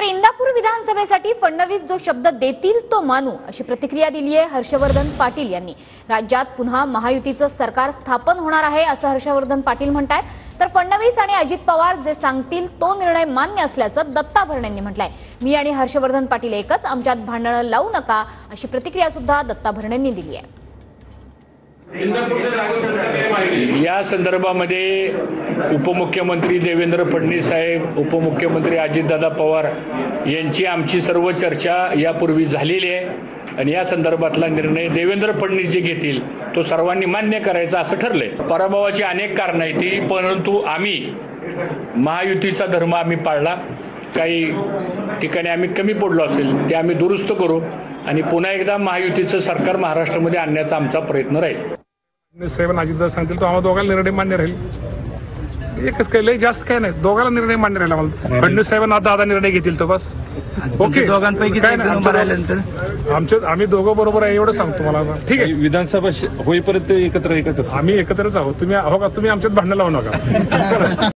इंदापूर विधानसभेसाठी फडणवीस जो शब्द देतील तो मानू अशी प्रतिक्रिया दिली आहे हर्षवर्धन पाटील यांनी। राज्यात पुन्हा महायुतीचं सरकार स्थापन होणार आहे असं हर्षवर्धन पाटील म्हणतात। तर फडणवीस आणि अजित पवार जे सांगतील तो निर्णय मान्य असल्याचं दत्ता भरणेंनी म्हटलंय। मी आणि हर्षवर्धन पाटील एकच, आमच्यात भांडणं लावू नका अशी प्रतिक्रिया सुद्धा दत्ता भरणेंनी दिली आहे। या संदर्भामध्ये उपमुख्यमंत्री देवेंद्र फडणवीस साहेब, उपमुख्यमंत्री अजितदादा पवार यांची आमची सर्व चर्चा यापूर्वी झालेली आहे आणि या संदर्भातला निर्णय देवेंद्र फडणवीस जे घेतील तो सर्वांनी मान्य करायचा असं ठरलंय। पराभवाची अनेक कारणं आहेत ती, परंतु आम्ही महायुतीचा धर्म आम्ही पाळला। काही ठिकाणी आम्ही कमी पडलो असेल ते आम्ही दुरुस्त करू आणि पुन्हा एकदा महायुतीचं सरकार महाराष्ट्रामध्ये आणण्याचा आमचा प्रयत्न राहील। साहेब अजितदादा सांगतील तो आम्हाला दोघांना निर्णय मान्य राहील। एकच काही लय जास्त काय नाही, दोघांना निर्णय मान्य राहील। आम्हाला फडणवीस साहेबांना दादा निर्णय घेतील तो बस ओके। दोघांपैकी काय नाही, आम्ही दोघं बरोबर आहे एवढं सांगतो तुम्हाला। ठीक आहे, विधानसभा होईपर्यंत एकत्र एकच आम्ही एकत्रच आहोत। तुम्ही आमच्यात भांडण लावू नका।